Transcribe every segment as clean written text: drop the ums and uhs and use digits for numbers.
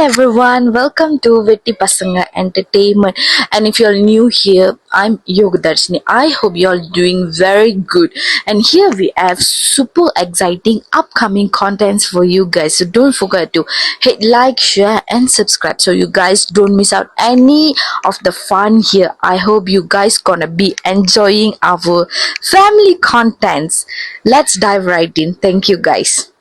everyone, welcome to Vetti Pasanga Entertainment. And if you're new here, I'm Yogadarshini. I hope you're doing very good. And here we have super exciting upcoming contents for you guys. So don't forget to hit like, share, and subscribe so you guys don't miss out any of the fun here. I hope you guys gonna be enjoying our family contents. Let's dive right in. Thank you guys.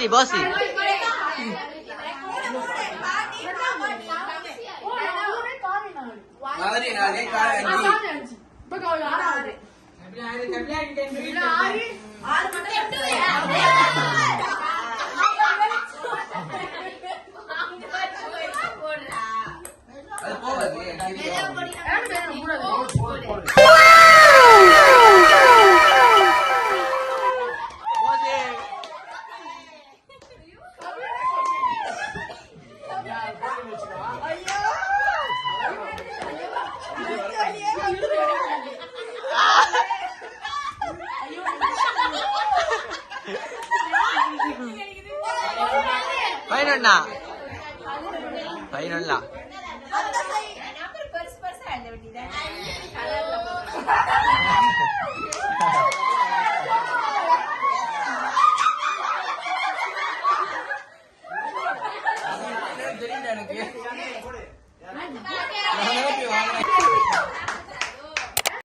Bossy. Final.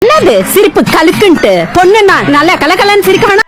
என்னது சிரிப்பு கலுக்குன்ட்டு பொண்ணுன்னா நல்லா கலகலன்னு சிரிக்க வேணாம்.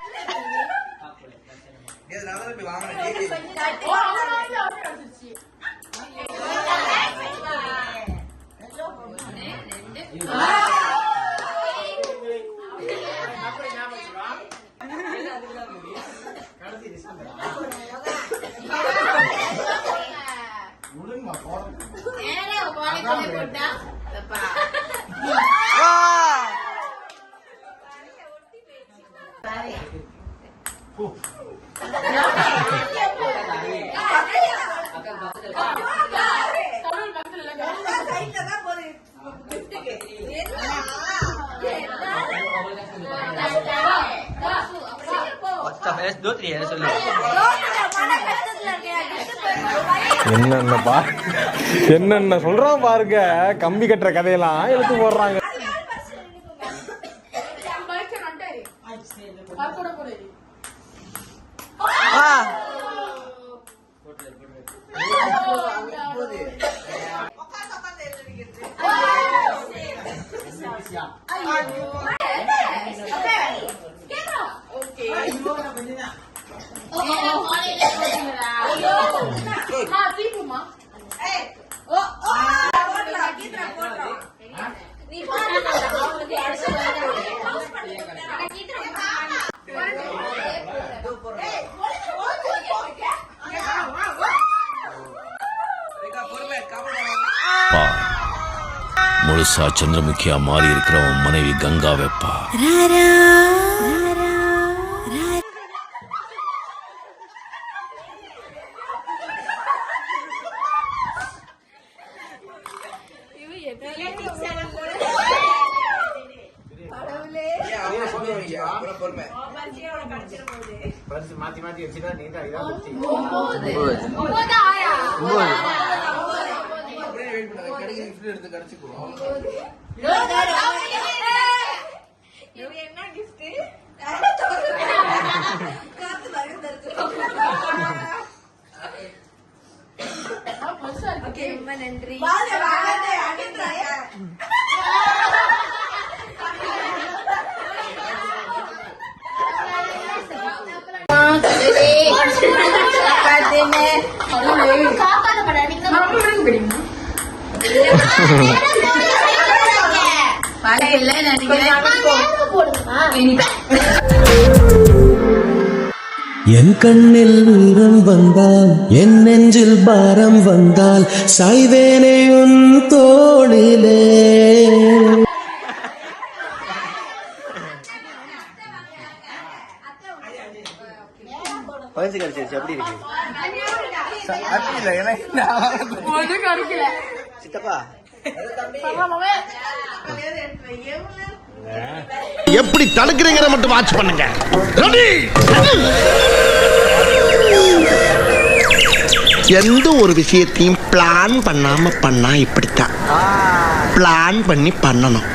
என்னப்பா என்னென்ன சொல்றான் பாருங்க, கம்பி கட்டுற கதையெல்லாம் எடுத்து போடுறாங்க. முழுசா சந்திரமுகியா மாறி இருக்கிறவன் மனைவி கங்கா வெப்பா. மாத்தி மாத்தி வச்சுட்டா நீங்க எடுத்து கிடைச்சுக்குவோம். நன்றி. என் கண்ணில் ஈரம் வந்தால், என் நெஞ்சில் பாரம் வந்தால், சாய்வேனே உன் தோளிலே. பரிசு கிடைச்சிருச்சு. எப்படி இருக்கு? சித்தப்பா எப்படி தடுக்கிறீங்கிற மட்டும் வாட்ச் பண்ணுங்க. எந்த ஒரு விஷயத்தையும் பிளான் பண்ணாம பண்ணா இப்படித்தான். பிளான் பண்ணி பண்ணணும்.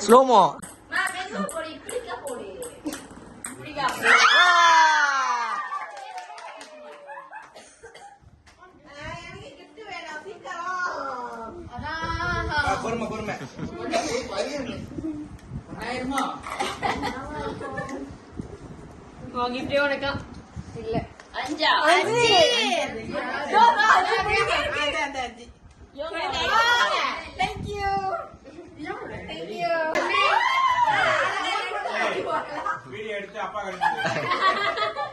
ஸ்லோமோ பொறுமை பொறுமை. இல்ல 5 Thank you. Thank you. Video எடுத்து அப்பா கிடைச்சது.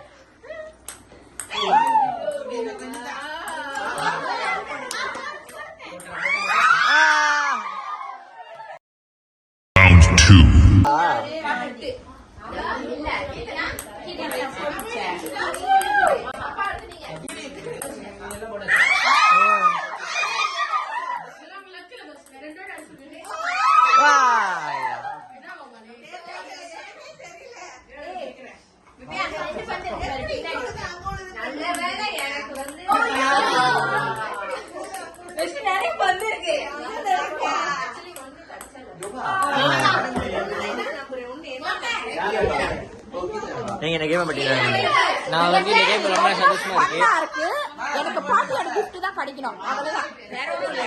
நீங்க என்ன கேம் பண்ணிட்டீங்க? நான் வந்து இந்த கேம் ரொம்ப சந்தோஷமா இருக்கு. எனக்கு பாட்டியோட gift தான் கிடைக்கணும். அவ்வளவுதான். வேற ஒண்ணும் இல்ல.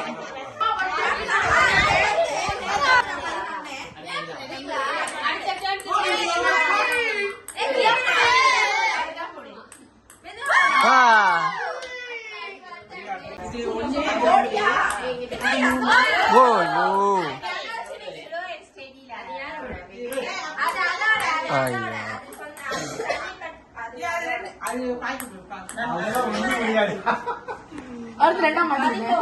அடுத்து ரெண்டாம் மாட்டீங்க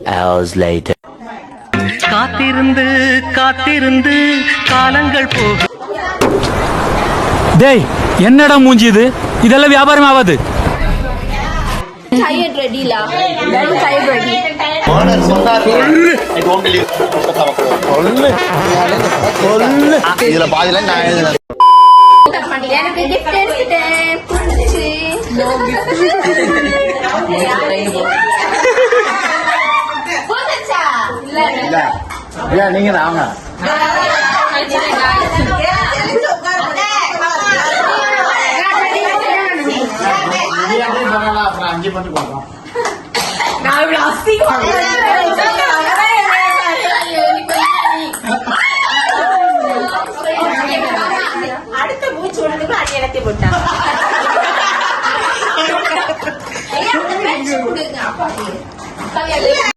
Hours later. காத்திருந்து காத்திருந்து காலங்கள் போகும். டேய் என்னடா மூஞ்சி இது இதெல்லாம் வியாபாரம் ஆகாது. tired ready la very tired ready இதுல பாதியில நான் எழுதுனேன். எனக்கு gift எடுத்துட்டேன் புடிச்சு no போதச்சா இல்ல நீங்க நாங்க அடுத்த மூச்சு விடுறதுக்கு அடி இடத்தை போட்டான்